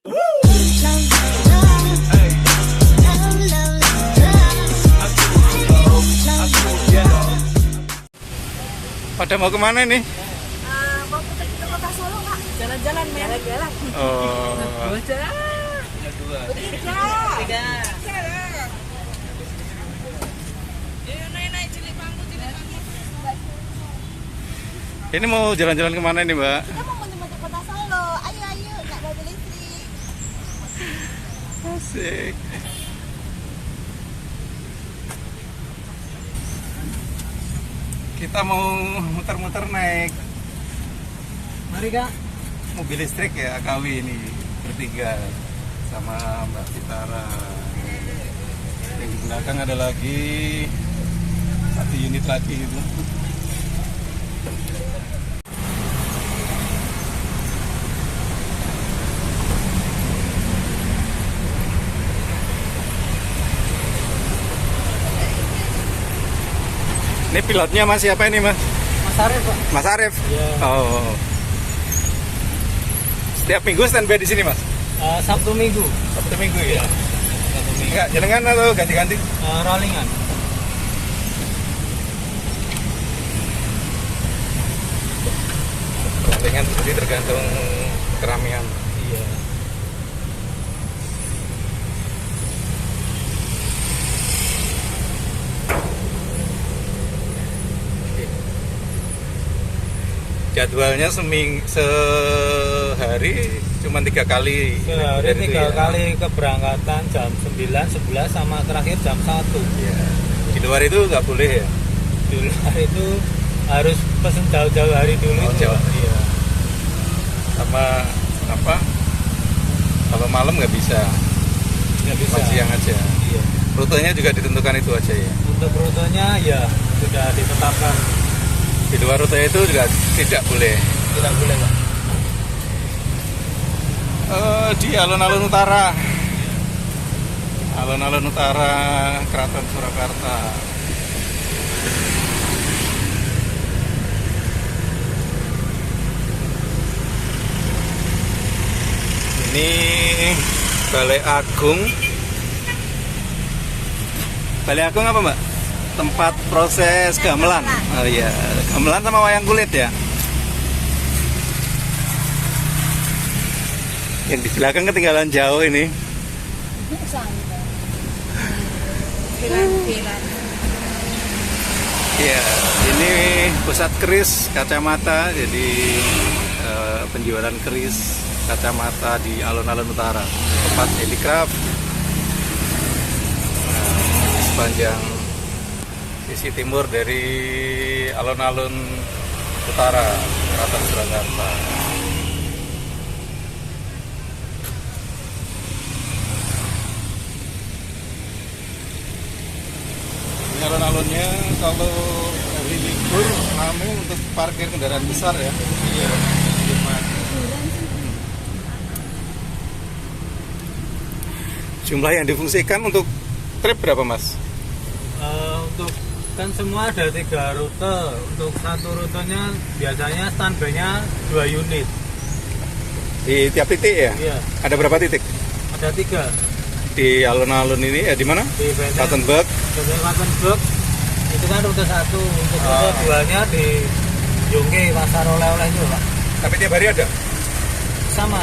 Pada mau kemana nih? Mau ke kota Solo, Pak. Jalan-jalan, jalan-jalan. Oh. Tiga. Ini mau jalan-jalan kemana nih, Mbak? Kita mau menuju kota Solo. Ayo, naik mobil listrik. Asik. Kita mau muter-muter naik. Mari Kak. Mobil listrik ya, KW ini bertiga sama Mbak Citara. Yang di belakang ada lagi satu unit lagi gitu. Ini pilotnya Mas siapa ini Mas? Mas Arif Pak. Mas Arif. Iya. Oh. Setiap minggu standby di sini Mas? Sabtu Minggu. Sabtu Minggu ya. Sabtu Minggu. Enggak, jenengan atau ganti-ganti? Rollingan. Dengan jadi tergantung keramaian. Iya. Sehari 3 ya. kali keberangkatan jam 9, 11 sama terakhir jam 1. Ya. Di luar itu nggak boleh ya? Di luar itu harus pesen jauh-jauh hari dulu. Oh, itu. jauh. Iya. Sama apa? Kalau malam nggak bisa. Nggak bisa. Cuma siang aja. Iya. Rutenya juga ditentukan itu aja ya. Untuk rutenya ya sudah ditetapkan. Di luar rute itu juga tidak boleh. Tidak boleh Pak. Di alun-alun utara. Alun-alun utara Keraton Surakarta. Ini Balai Agung. Balai Agung apa Mbak? Tempat proses gamelan. Oh iya, gamelan sama wayang kulit ya. Yang di belakang ketinggalan jauh ini. Filan. Ya, ini pusat keris kacamata. Jadi penjualan keris kacamata di alun-alun utara. Tempat handicraft. Sepanjang sisi timur dari alun-alun utara Keraton Surakarta. Ini alun-alunnya kalau hari libur ramai untuk parkir kendaraan besar ya. Iya. Jumlah yang difungsikan untuk trip berapa Mas? Untuk kan semua ada 3 rute. Untuk satu rutenya biasanya standby-nya 2 unit. Di tiap titik ya? Iya. Ada berapa titik? Ada 3 Di alun-alun ini ya di mana? di Kattenburg. Kattenburg itu kan rute 1. Untuk rute 2-nya di Jongke pasar oleh-oleh itu Pak. Tapi tiap hari ada? Sama.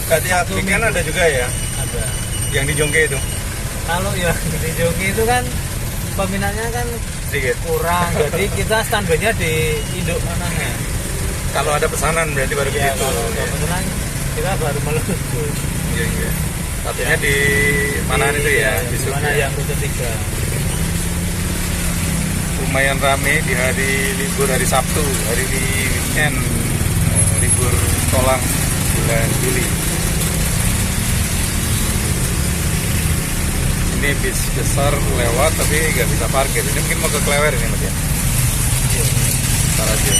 Tiap weekend ada juga ya? Ada. Yang di Jongke itu? Kalau yang di Jongke itu kan peminatnya kan Sedikit. kurang. Jadi kita standby-nya di induk mananya. Kalau ada pesanan berarti baru Ya, begitu. kalau kebetulan kita baru meluncur. Iya, iya. Satunya di mana itu ya? Di mana yang rute 3. Lumayan rame di hari libur, hari Sabtu, hari di weekend, libur sekolah bulan Juli. Ini bis besar lewat tapi nggak bisa parkir. Ini mungkin mau ke Klewer ini Mas ya? Ntar aja.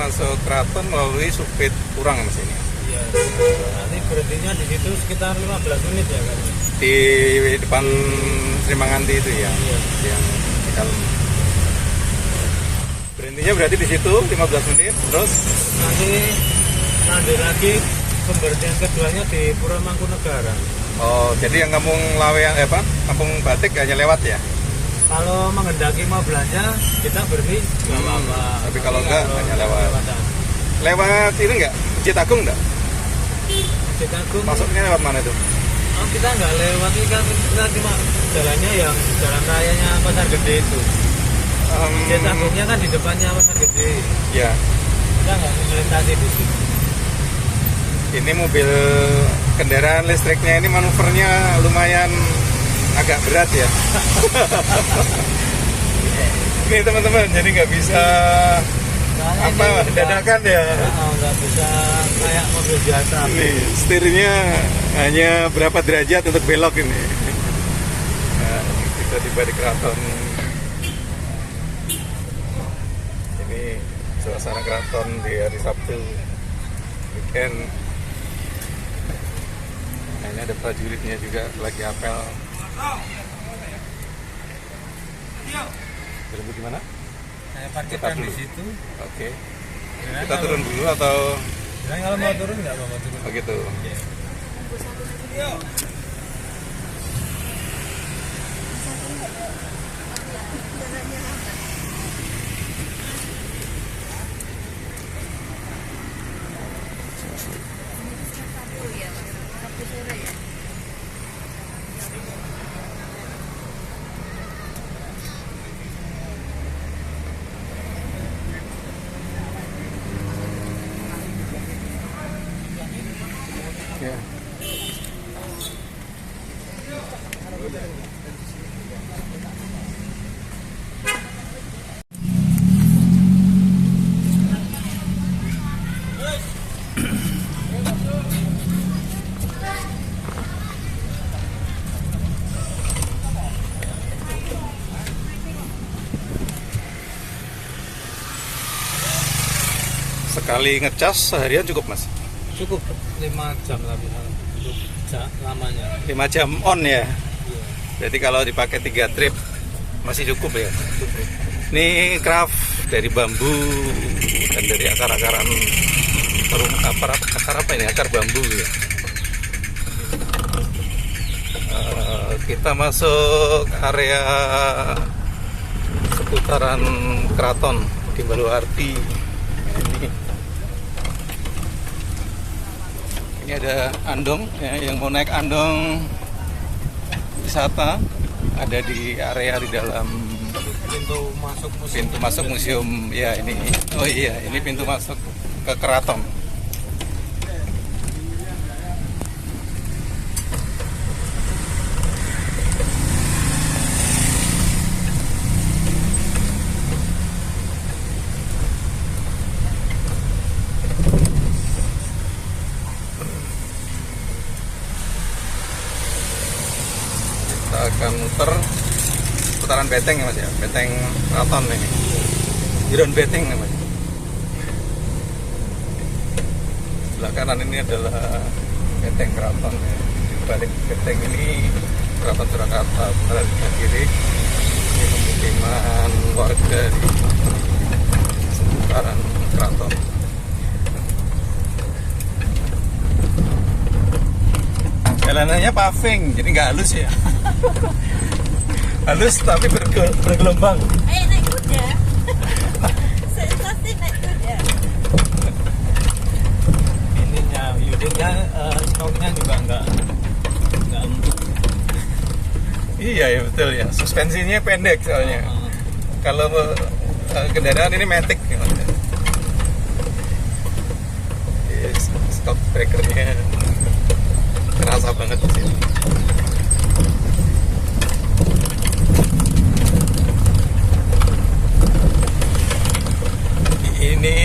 masuk keraton melalui Supit Kurang Mas ini. Iya. Nanti berhentinya di situ sekitar 15 menit ya kan. Di depan Srimanganti itu ya. Iya. Yang di dalam. Berhentinya berarti di situ 15 menit terus Nanti lagi pemberhentian keduanya di Pura Mangkunegara. oh, jadi yang kampung Lawean kampung Batik hanya lewat ya? Kalau menghendaki mau belanja kita berhenti nggak apa-apa. Tapi kalau enggak hanya lewat. aja. Lewat ini enggak? Masjid Agung enggak? Masjid Agung. Masuknya lewat mana itu? Oh, kita nggak lewat ini kan, kita cuma jalannya yang jalan rayanya Pasar Gede itu. Masjid Agungnya kan di depannya Pasar Gede. Ya. Kita nggak melintasi di situ. Ini mobil kendaraan listriknya ini manuvernya lumayan agak berat ya. Ini teman-teman, jadi nggak bisa dadakan ya. Nggak bisa kayak mobil biasa. Nih, setirnya hanya berapa derajat untuk belok ini. Nah, kita tiba di keraton. Ini suasana keraton di hari Sabtu weekend. Nah, ini ada prajuritnya juga lagi apel. Berhenti di mana? Saya parkirkan Kita di dulu. situ. Oke. Kita turun dulu atau Dan kalau mau turun nggak mau turun. begitu? Ya. Sekali ngecas seharian cukup mas? Cukup 5 jam tapi untuk lamanya. 5 jam on ya? Iya. Berarti kalau dipakai 3 trip masih cukup ya? Cukup. Ini craft dari bambu dan dari akar-akaran akar apa ini? Akar bambu ya. Kita masuk area seputaran keraton di Baluarti. Ini ada andong ya, yang mau naik andong wisata ada di area di dalam pintu masuk museum ya ini. Oh iya, ini pintu masuk ke keraton. Kita akan muter putaran beteng ya mas ya, beteng keraton ini, Jiron beteng namanya. Sebelah kanan ini adalah beteng keraton ya. Di balik beteng ini keraton Surakarta. Sebelah kiri ini pemukiman warga di seputaran keraton. Jalanannya paving, jadi nggak halus ya. Halus tapi bergelombang. Ayo naik kuda. Sensasi naik kuda. Ininya unitnya stoknya juga nggak empuk. Iya ya betul ya. Suspensinya pendek soalnya. Kalau kendaraan ini matic ya. Yes, stop breakernya kerasa banget di sini. Ini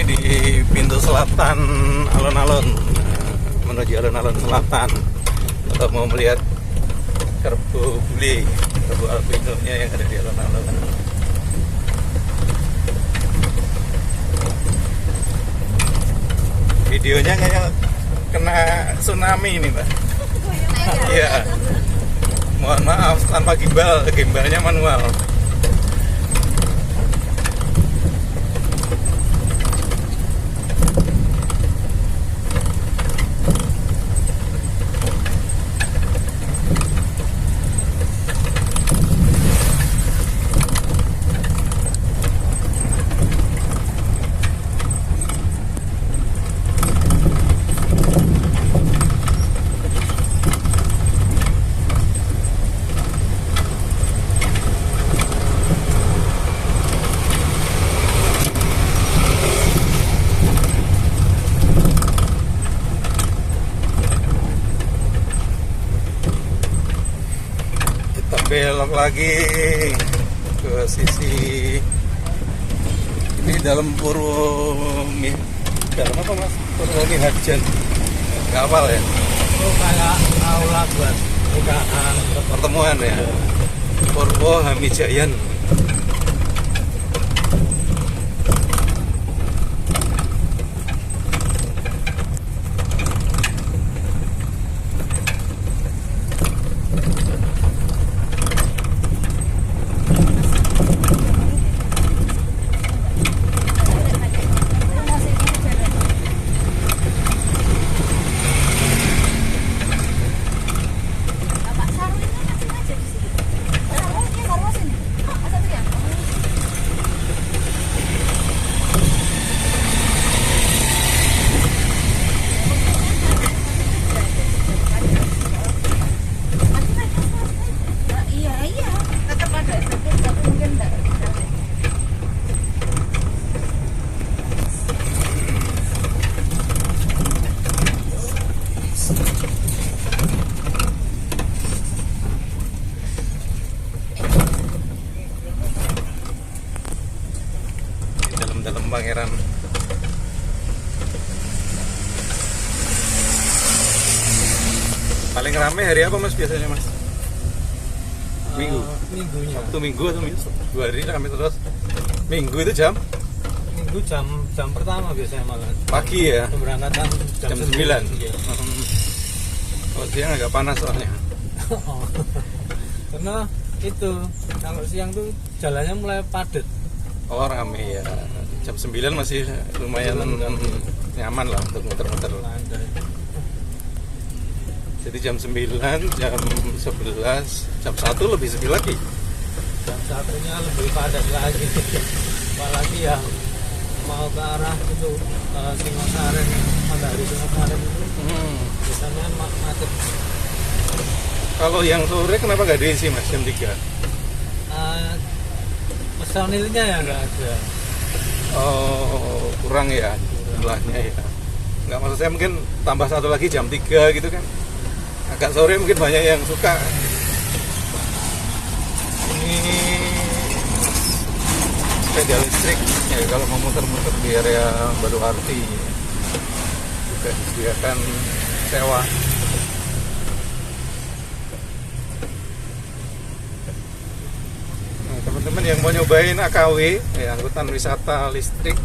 di pintu selatan alun-alun, menuju alun-alun selatan. Kalau mau melihat kerbau bule, kerbau albinonya yang ada di alun-alun. Videonya kayak kena tsunami ini, Pak. Iya. Mohon maaf, tanpa gimbal, gimbalnya manual. Belok lagi ke sisi ini dalam dalam apa Mas? Purwomi Harjan kapal ya? Oh, kayak aula buat bukaan Pertemuan ya? Purwo Hamijayan. Bapak Sarul ini masih aja di sini. Sarul ini Sarul sini. Masa tuh ya? Iya, iya. Tetap ada, tapi mungkin enggak. Dalam Pangeran. Paling rame hari apa Mas biasanya Mas? Minggu. Minggunya. Sabtu Minggu atau Minggu? 2 hari rame terus. Minggu itu jam Minggu jam pertama biasanya malah. pagi ya. Keberangkatan Jam 9. Iya. Kalau siang agak panas soalnya. Oh. Karena itu kalau siang tuh jalannya mulai padat. Oh rame ya. Jam 9 masih lumayan nyaman lah untuk muter-muter. Landai. Jadi jam 9, jam 11, jam 1 lebih sepi lagi. Jam satunya lebih padat lagi. Apalagi yang mau ke arah itu Singosaren, Matahari Singosaren itu biasanya macet. Kalau yang sore kenapa nggak diisi Mas jam 3? Personilnya ya nggak ada. Oh kurang ya jumlahnya ya. Nggak, maksud saya mungkin tambah satu lagi jam 3 gitu kan. Agak sore mungkin banyak yang suka. Ini sepeda listrik ya, kalau mau muter-muter di area Baluarti juga disediakan sewa. Nah, teman-teman yang mau nyobain AKW ya, angkutan wisata listrik,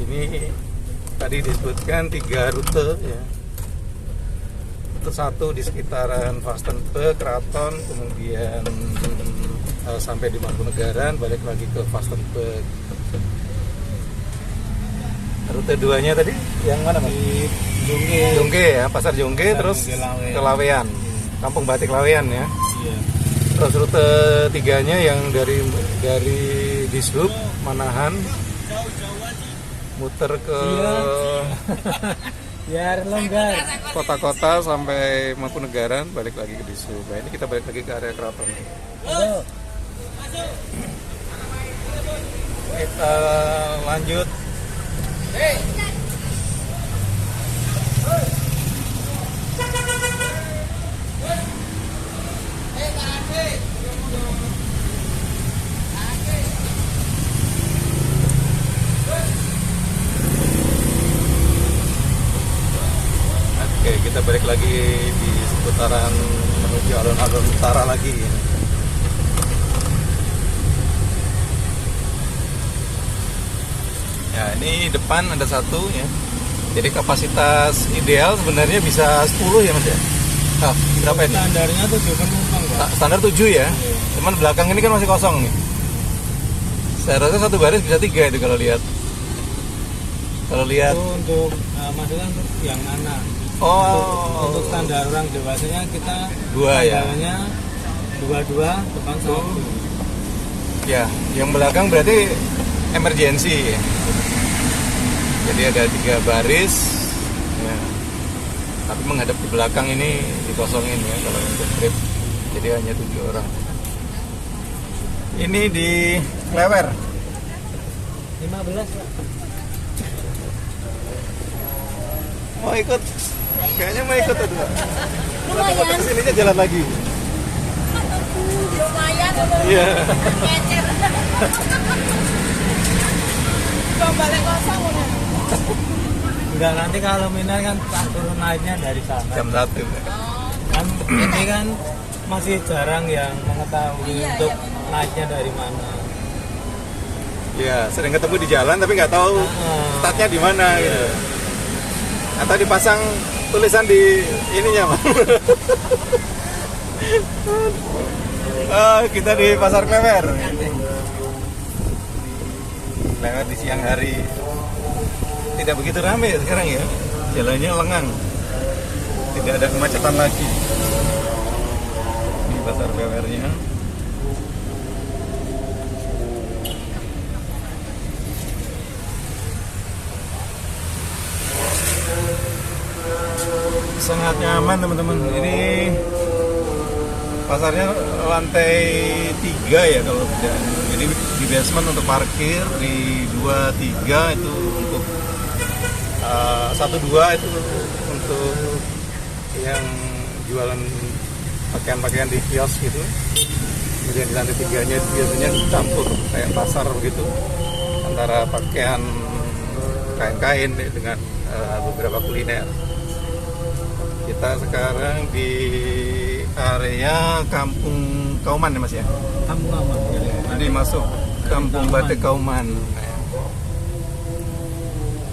ini tadi disebutkan 3 rute ya. Rute 1 di sekitaran Vastenburg, Kraton, kemudian sampai di Mangkunegaran, balik lagi ke Vastenburg. Rute 2-nya tadi yang mana Mas? Di Jongge. Jongge ya, Pasar Jongge, terus Jongge Lawean. ke Lawean, Kampung Batik Lawean ya. Iya. Terus rute 3-nya yang dari Dishub, Manahan, muter ke Biar longgar. kota-kota sampai Mangkunegaran, balik lagi ke Dishub. Nah, ini kita balik lagi ke area Kraton. Kita lanjut. Oke, kita balik lagi di seputaran menuju alun-alun utara lagi. Ya, ini depan ada satu ya. Jadi kapasitas ideal sebenarnya bisa 10 ya Mas ya? Ah, berapa ini? Standarnya 7 penumpang, Pak. Standar 7 ya? Cuman belakang ini kan masih kosong nih. Saya rasa satu baris bisa 3 itu kalau lihat. Kalau lihat. Itu untuk maksudnya untuk yang anak. Oh. Untuk standar orang dewasanya kita 2 ya? standarnya 22 depan 1. Ya, yang belakang berarti emergency. Jadi ada 3 baris. Ya. Tapi menghadap ke belakang ini dikosongin ya kalau untuk trip. Jadi hanya 7 orang. Ini di Klewer. 15, Pak. Mau ikut? Kayaknya mau ikut tuh. Lumayan. Kesininya jalan lagi. Lumayan. Iya. Ngecer. Kok balik kosong udah. Enggak, nanti kalau minat kan tak turun naiknya dari sana. Jam 1. Kan ini kan masih jarang yang mengetahui Iya, untuk iya, naiknya dari mana. Ya, sering ketemu di jalan tapi nggak tahu startnya di mana gitu. Atau dipasang tulisan di ininya, Bang. Kita di Pasar Klewer. Klewer di siang hari. Tidak begitu ramai sekarang ya. Jalannya lengang. Tidak ada kemacetan lagi. Ini Pasar Klewernya. Sangat nyaman teman-teman. Ini pasarnya lantai 3 ya kalau tidak. Jadi di basement untuk parkir, di 2, 3 itu untuk 1, 2 itu untuk yang jualan pakaian-pakaian di kios gitu. Kemudian di lantai 3-nya biasanya campur kayak pasar begitu antara pakaian kain-kain dengan beberapa kuliner. Kita sekarang di area Kampung Kauman ya Mas ya? Kampung Kauman. Jadi masuk Kampung Batik Kauman.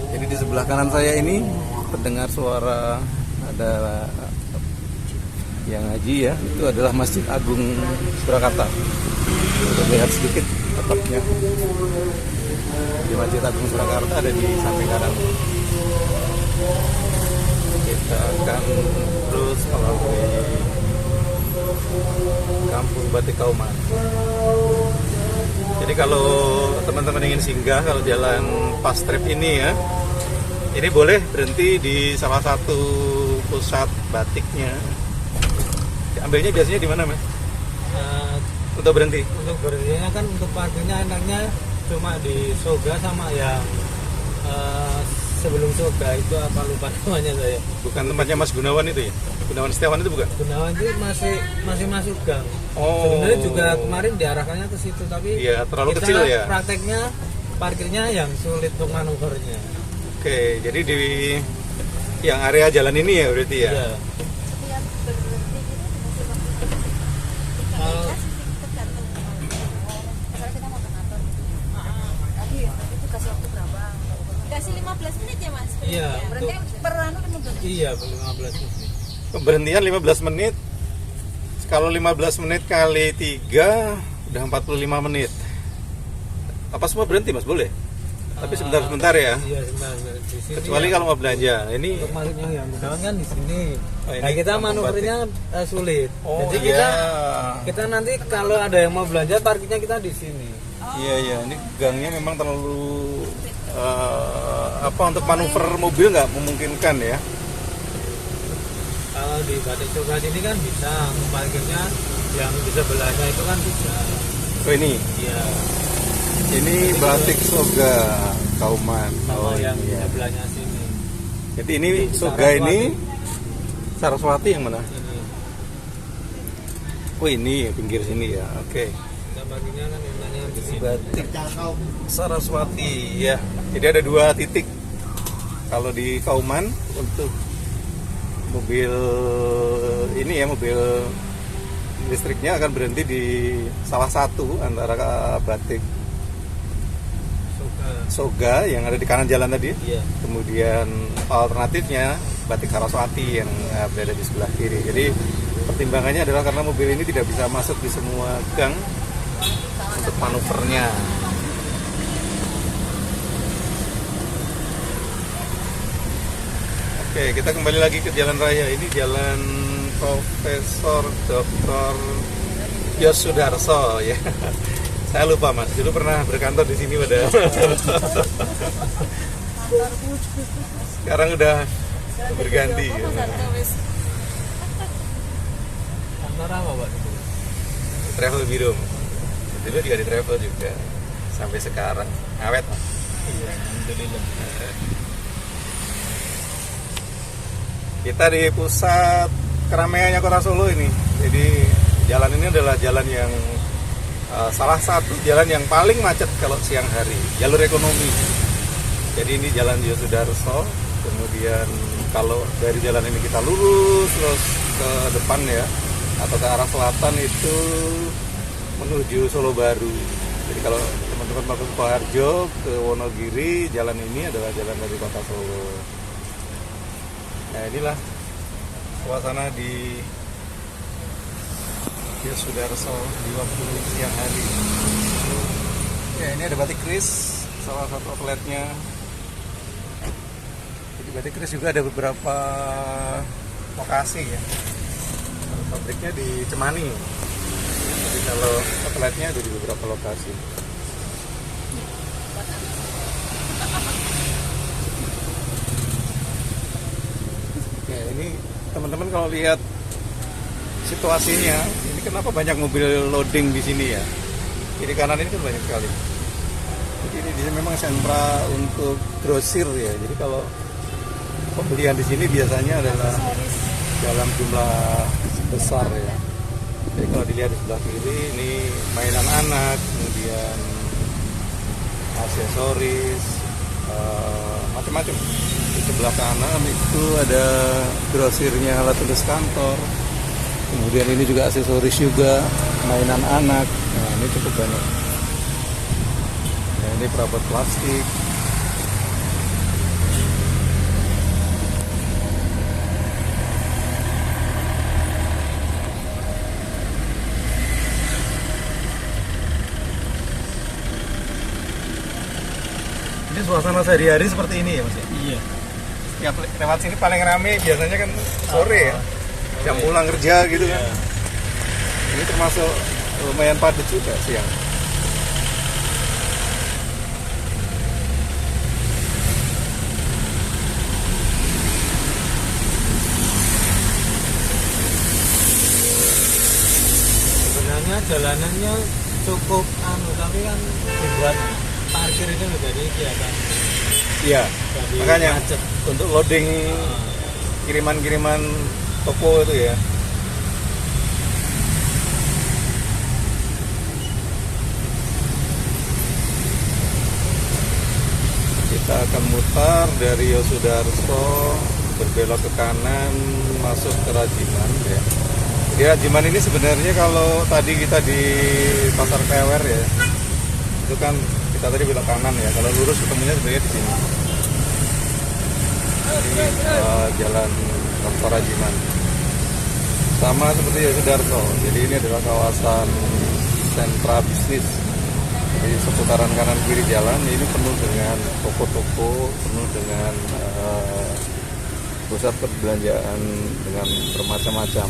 Jadi di sebelah kanan saya ini terdengar suara ada yang ngaji ya. Itu adalah Masjid Agung Surakarta. Kita lihat sedikit atapnya. Di Masjid Agung Surakarta ada di samping kanan. Kita akan terus melalui Kampung Batik Kauman. Jadi kalau teman-teman ingin singgah kalau jalan pas trip ini ya, ini boleh berhenti di salah satu pusat batiknya. Ambilnya biasanya di mana, Mas? Untuk berhenti? Untuk berhentinya kan untuk parkirnya enaknya cuma di Soga sama yang sebelum Soga itu apa lupa namanya saya. Bukan tempatnya Mas Gunawan itu ya? Gunawan Setiawan itu bukan? Gunawan itu masih masuk gang. Oh. Sebenarnya juga kemarin diarahkannya ke situ tapi Iya, terlalu kita kecil ya. Prakteknya parkirnya yang sulit untuk manuvernya. Oke, jadi di yang area jalan ini ya berarti ya? Iya. Kalau Kasih 15 menit ya Mas? Iya, Berarti per anu 15 menit. iya 15 menit. Pemberhentian 15 menit. Kalau 15 menit kali 3 udah 45 menit. Apa semua berhenti Mas? Boleh? Tapi sebentar-sebentar ya. Iya, sebentar. Di sini Kecuali ya, kalau mau belanja. Ini untuk masuknya yang Gunawan kan di sini. Oh, ini Nah, kita Kampung manuvernya sulit. Oh, Jadi iya. kita nanti kalau ada yang mau belanja parkirnya kita di sini. Iya iya, ini gangnya memang terlalu untuk manuver mobil nggak memungkinkan ya. Kalau di Batik Soga sini kan bisa parkirnya yang di sebelahnya itu kan bisa. Oh ini, Iya. ini Batik Soga Kauman. Sama Oh yang di iya. sebelahnya sini. Jadi ini Di Soga Saraswati. ini Saraswati yang mana? Ini. Oh ini pinggir sini ya. Oke. Kita parkirnya kan biasanya di sini. Batik Saraswati ya. Jadi ada 2 titik. Kalau di Kauman untuk mobil ini ya, mobil listriknya akan berhenti di salah satu antara Batik Soga yang ada di kanan jalan tadi. Iya. Kemudian alternatifnya Batik Saraswati yang berada di sebelah kiri. Jadi pertimbangannya adalah karena mobil ini tidak bisa masuk di semua gang untuk manuvernya. Oke, kita kembali lagi ke jalan raya. Ini jalan Profesor Dr. Yosudarso ya. Saya lupa Mas, dulu pernah berkantor di sini pada. Sekarang udah berganti. Ya. Kantor apa Pak? Travel Biro. Dulu juga di travel juga. Sampai sekarang. Awet Mas. Iya, alhamdulillah. Kita di pusat keramaiannya Kota Solo ini. Jadi jalan ini adalah jalan yang salah satu jalan yang paling macet kalau siang hari, jalur ekonomi. Jadi ini jalan Yosudarso. Kemudian kalau dari jalan ini kita lurus terus ke depan ya, atau ke arah selatan itu menuju Solo Baru. Jadi kalau teman-teman mau ke Sukoharjo, ke Wonogiri, jalan ini adalah jalan dari Kota Solo. Nah inilah suasana di Yosudarso di waktu siang hari. Ya ini ada Batik Kris, salah satu outletnya. Jadi Batik Kris juga ada beberapa lokasi ya. Pabriknya di Cemani. Jadi kalau outletnya ada di beberapa lokasi. Ya ini teman-teman kalau lihat situasinya, ini kenapa banyak mobil loading di sini ya? Kiri kanan ini kan banyak sekali. Jadi ini di sini memang sentra untuk grosir ya. Jadi kalau pembelian di sini biasanya adalah dalam jumlah besar ya. Jadi kalau dilihat di sebelah kiri ini mainan anak, kemudian aksesoris, macam-macam. Di sebelah kanan itu ada grosirnya alat tulis kantor. Kemudian ini juga aksesoris juga, mainan anak. Nah ini cukup banyak. Nah, ini perabot plastik. Ini suasana sehari-hari seperti ini ya Mas? Iya. Ya lewat sini paling rame biasanya kan sore ya. Jam pulang kerja gitu kan. Ini termasuk lumayan padat juga siang. Sebenarnya jalanannya cukup tapi kan dibuat parkir itu menjadi kegiatan. Iya. Makanya macet. untuk loading kiriman-kiriman toko itu ya. Kita akan mutar dari Yosudarso berbelok ke kanan masuk ke Rajiman ya. Di Rajiman ini sebenarnya kalau tadi kita di Pasar Klewer ya, itu kan kita tadi belok kanan ya. Kalau lurus ketemunya sebenarnya di sini. Di jalan Dr. Rajiman. Sama seperti Yosudarso. Jadi ini adalah kawasan sentra bisnis. Jadi seputaran kanan kiri jalan ini penuh dengan toko-toko, penuh dengan pusat perbelanjaan dengan bermacam-macam.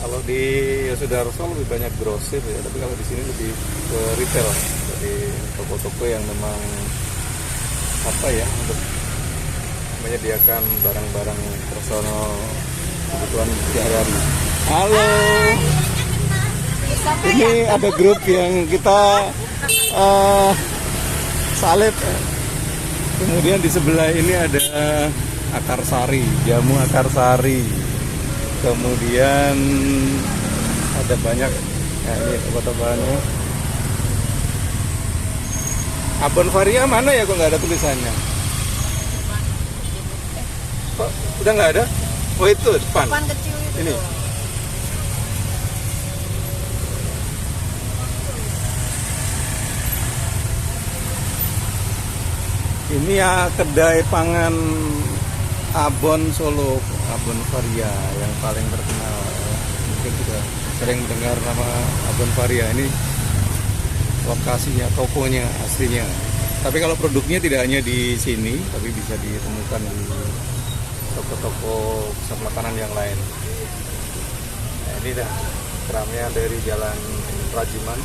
Kalau di Yosudarso lebih banyak grosir ya, tapi kalau di sini lebih ke retail. Jadi toko-toko yang memang apa ya untuk menyediakan barang-barang personal kebutuhan sehari-hari. Halo. Ini ada grup yang kita salib. Kemudian di sebelah ini ada akar sari, jamu akar sari. Kemudian ada banyak, nah ini toko-tokoannya. Abon Varia mana ya kok nggak ada tulisannya? Kok udah nggak ada? Oh itu depan. Depan kecil itu. Ini. Tuh. Ini ya kedai pangan Abon Solo, Abon Varia yang paling terkenal. Mungkin sudah sering mendengar nama Abon Varia. Ini lokasinya, tokonya aslinya. Tapi kalau produknya tidak hanya di sini, tapi bisa ditemukan di toko-toko pusat makanan yang lain. Nah, ini dah keramnya dari Jalan Prajiman.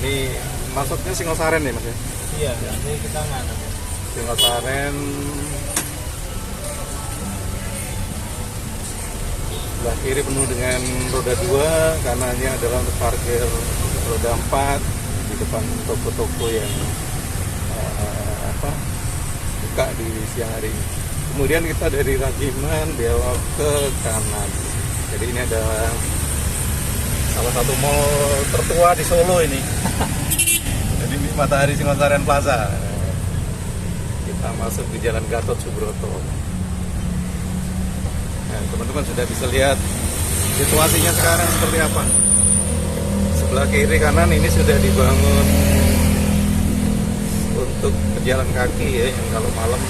Ini masuknya Singosaren ya Mas ya? Iya, ini kita nggak. Singosaren sebelah kiri penuh dengan roda 2, kanannya adalah untuk parkir roda 4 di depan toko-toko yang buka di siang hari ini. Kemudian kita dari Rajiman belok ke kanan. Jadi ini adalah salah satu mall tertua di Solo ini. Jadi Matahari Singosaren Plaza. Kita masuk di Jalan Gatot Subroto. Nah, teman-teman sudah bisa lihat situasinya sekarang seperti apa. Sebelah kiri kanan ini sudah dibangun untuk pejalan kaki ya, yang kalau malam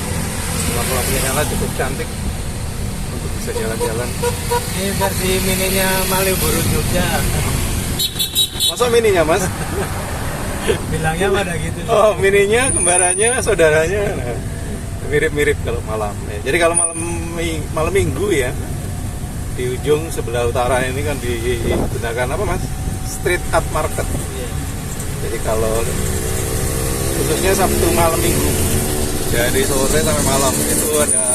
lampu-lampunya nyala cukup cantik untuk bisa jalan-jalan. Ini versi mininya Malioboro Jogja. Masa mininya Mas? Bilangnya pada gitu. Oh, mininya kembarannya saudaranya. Nah, mirip-mirip kalau malam ya. Jadi kalau malam minggu ya, di ujung sebelah utara ini kan digunakan apa Mas? Street art market. Iya. Jadi kalau khususnya Sabtu malam minggu dari sore sampai malam itu ada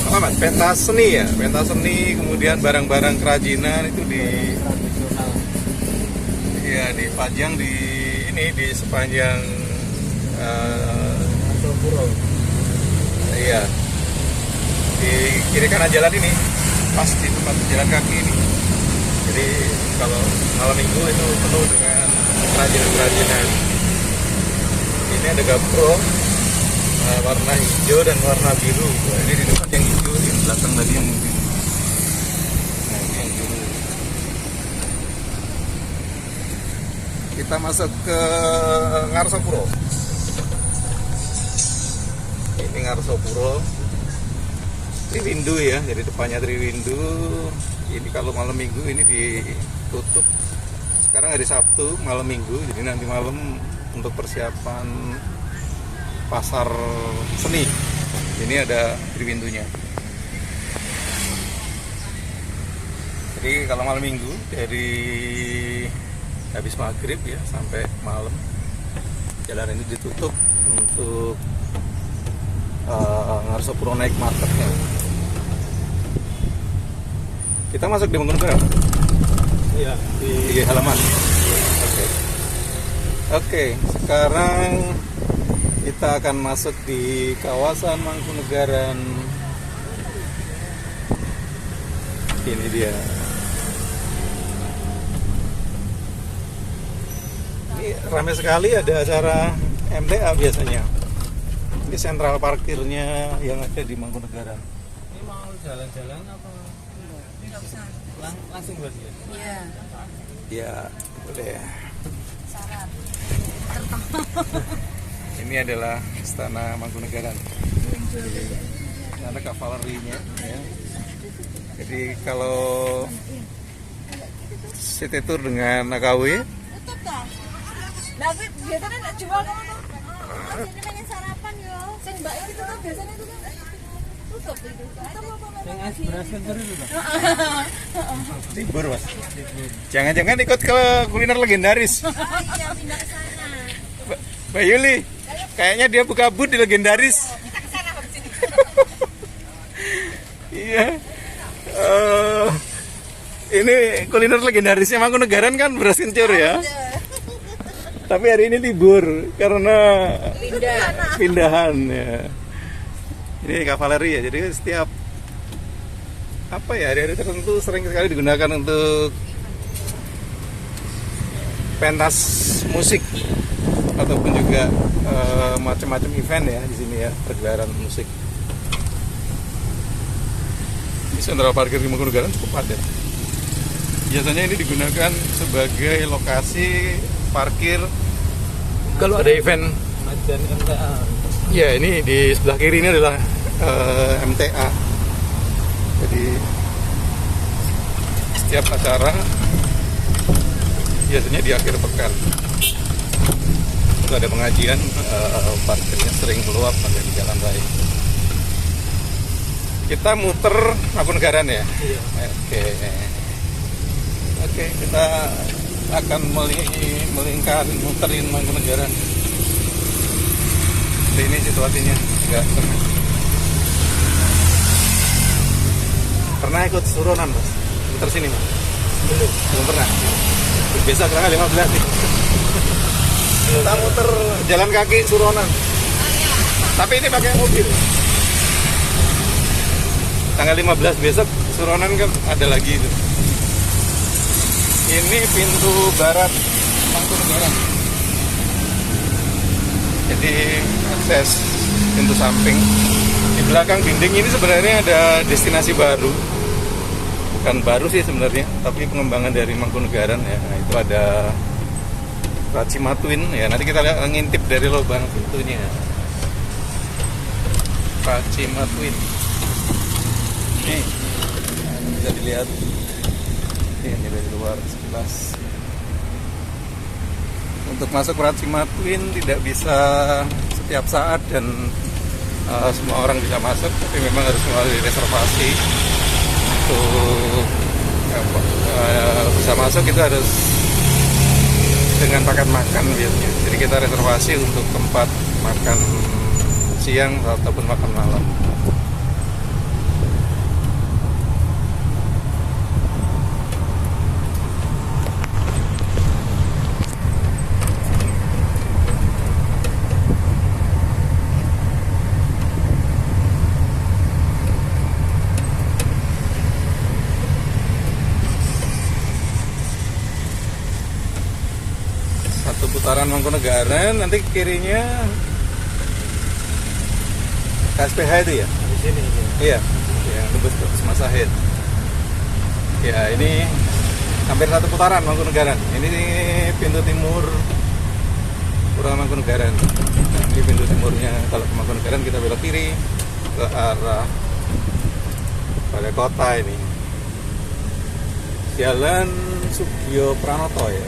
apa Mas? Pentas seni ya, pentas seni, kemudian barang-barang kerajinan itu Tradisional. ya dipajang di ini di sepanjang Puro. iya di kiri kanan jalan ini, pas di tempat jalan kaki ini. Jadi kalau malam minggu itu penuh dengan kerajinan-kerajinan. Ini ada gapro warna hijau dan warna biru. Ini di depan yang hijau, di belakang tadi yang biru. Nah, ini yang biru. Kita masuk ke Ngarsopuro. Ini Ngarsopuro. Triwindu ya, jadi depannya Triwindu. Ini kalau malam minggu ini ditutup. Sekarang hari Sabtu malam minggu, jadi nanti malam untuk persiapan pasar seni. Ini ada Triwindunya. Jadi kalau malam minggu dari habis maghrib ya sampai malam jalan ini ditutup untuk Ngarsopuro Night Marketnya. Kita masuk di Mangkunegaran. Iya, Di halaman. Oke, sekarang kita akan masuk di kawasan Mangkunegaran. Ini dia. Ini ramai sekali, ada acara MTA biasanya. Ini sentral parkirnya yang ada di Mangkunegaran. Ini mau jalan-jalan apa? Nggak usah. Langsung buat ya? Iya. Ya, boleh. Syarat. Ini adalah Istana Mangkunegaran. Ada kavalernya ya. Jadi kalau city tour dengan AKW Tutup dah. Tapi biasanya nggak jual kamu tuh. Jadi pengen sarapan yo. Sing mbak itu tuh biasanya tuh tutup itu. Tutup apa Yang es beras kencer itu kan? libur Mas. Jangan-jangan ikut ke kuliner legendaris. Oh iya, pindah ke sana. Mbak Yuli, kayaknya dia buka booth di legendaris. Kita ke sana habis ini. Iya. Ini kuliner legendarisnya Mangkunegaran kan beras kencur ya. Tapi hari ini libur karena pindahan ya. Ini kavaleri ya. Jadi setiap apa ya hari-hari tertentu sering sekali digunakan untuk pentas musik ataupun juga macam-macam event ya di sini ya, pergelaran musik. Di sentral parkir di Mangkunegaran cukup padat. Biasanya ini digunakan sebagai lokasi parkir kalau ada event. Pengajian MTA. Ya, ini di sebelah kiri ini adalah MTA. Jadi setiap acara biasanya di akhir pekan itu ada pengajian, parkirnya sering meluap ada di jalan raya. Kita muter Mangkunegaran ya. Iya. Oke, kita akan melingkar muterin Mangkunegaran. Ini situasinya enggak pernah ikut suronan Mas? Muter sini Mas? Belum pernah. Biasa kurang 15 nih. Kita muter jalan kaki suronan. Tapi ini pakai mobil. Tanggal 15 besok suronan kan ada lagi itu. Ini pintu barat Mangkunegaran. Jadi akses pintu samping. Di belakang dinding ini sebenarnya ada destinasi baru. Bukan baru sih sebenarnya, tapi pengembangan dari Mangkunegaran ya. Nah, itu ada Racimatuin ya. Nanti kita lihat ngintip dari lubang pintunya. Racimatuin. Nih, bisa dilihat. Ini dari luar sekilas. Untuk masuk Racimatuin tidak bisa setiap saat dan semua orang bisa masuk, tapi memang harus melalui reservasi. Untuk bisa masuk itu harus dengan paket makan biasanya. Jadi kita reservasi untuk tempat makan siang ataupun makan malam. Satu putaran Mangkunegaran, nanti kirinya KSPH itu ya? Di sini. Iya, yang tembus ke Masahid. Ya, ini hampir satu putaran Mangkunegaran. Ini pintu timur Pura Mangkunegaran. Nah, ini pintu timurnya. Kalau ke Mangkunegaran kita belok kiri ke arah Balai Kota ini. Jalan Sugio Pranoto ya.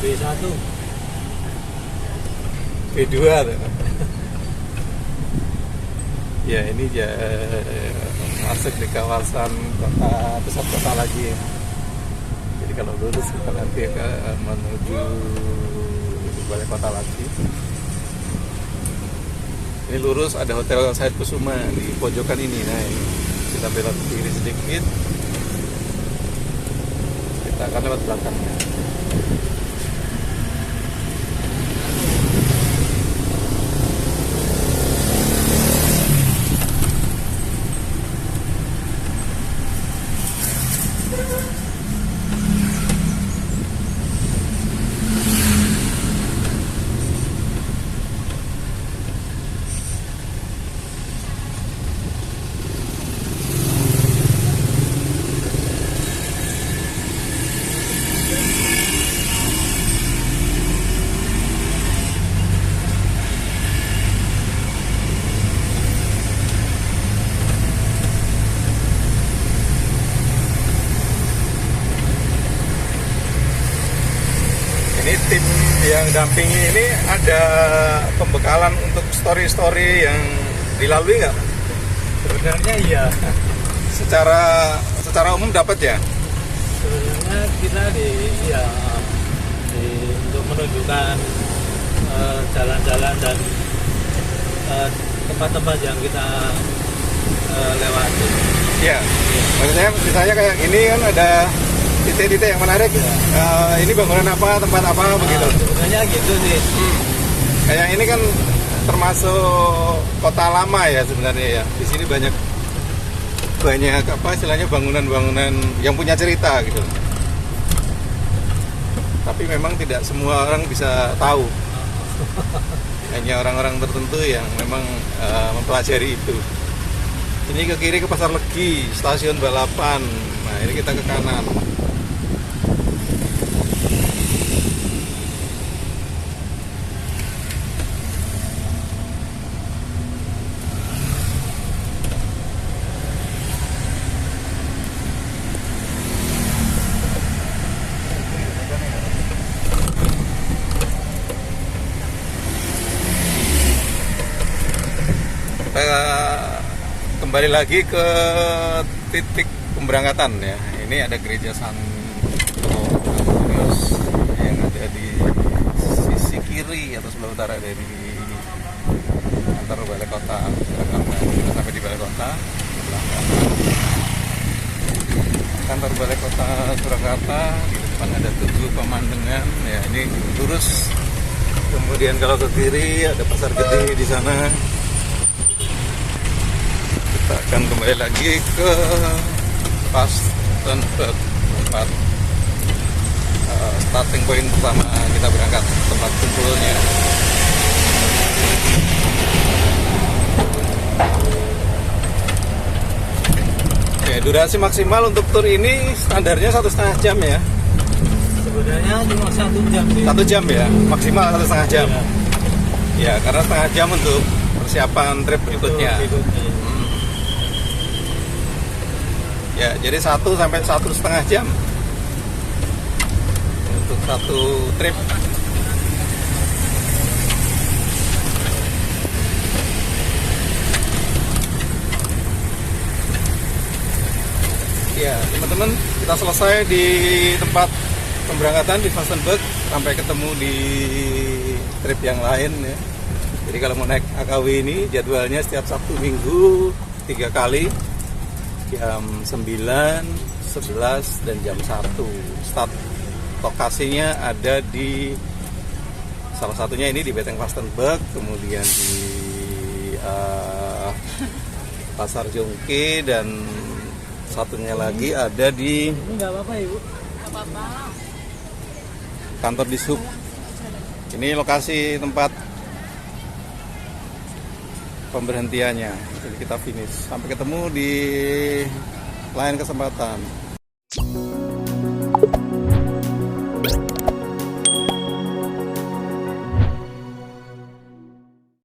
B1. B2 tuh. Ya, ini masuk di kawasan kota, pusat kota lagi. Jadi kalau lurus kita nanti menuju Balai Kota lagi. Ini lurus ada Hotel Said Kusuma di pojokan ini. Nah, ini kita belok kiri sedikit. Kita akan lewat belakangnya. Ini tim yang dampingi ini ada pembekalan untuk story-story yang dilalui nggak? Sebenarnya iya. Secara umum dapat ya? Sebenarnya kita untuk menunjukkan jalan-jalan dan tempat-tempat yang kita lewati. Iya. Maksudnya misalnya kayak ini kan ada titik-titik yang menarik. Ini bangunan apa, tempat apa begitu. Sebenarnya gitu sih. Kayak ini kan termasuk kota lama ya sebenarnya ya. Di sini banyak apa istilahnya bangunan-bangunan yang punya cerita gitu. Tapi memang tidak semua orang bisa tahu. Hanya orang-orang tertentu yang memang mempelajari itu. Ini ke kiri ke Pasar Legi, stasiun balapan. Nah, ini kita ke kanan. Kita kembali lagi ke titik pemberangkatan ya. Ini ada gereja Santo Antonius yang ada di sisi kiri atau sebelah utara dari kantor balai kota Surakarta. Kita sampai di balai kota sebelah kanan. Kantor balai kota Surakarta, di depan ada Tugu Pemandangan ya. Ini lurus. Kemudian kalau ke kiri ada Pasar Gede di sana. Kita akan kembali lagi ke Vastenburg, tempat starting point pertama kita berangkat, tempat kumpulnya. Ya, durasi maksimal untuk tur ini standarnya 1,5 jam ya. Sebenarnya cuma 1 jam sih. 1 jam ya, maksimal 1,5 jam. Ya, karena setengah jam untuk persiapan trip berikutnya. Ya, jadi 1 sampai 1,5 jam untuk satu trip. Ya, teman-teman, kita selesai di tempat pemberangkatan di Vastenburg. Sampai ketemu di trip yang lain ya. Jadi kalau mau naik AKW ini jadwalnya setiap Sabtu Minggu 3 kali. Jam 9, 11, dan jam 1. Start lokasinya ada di salah satunya ini di Beteng Vastenburg, kemudian di Pasar Jongke, dan satunya lagi ada di Ini nggak apa-apa Ibu. kantor Dishub. Ini lokasi tempat pemberhentiannya. Jadi kita finish. Sampai ketemu di lain kesempatan.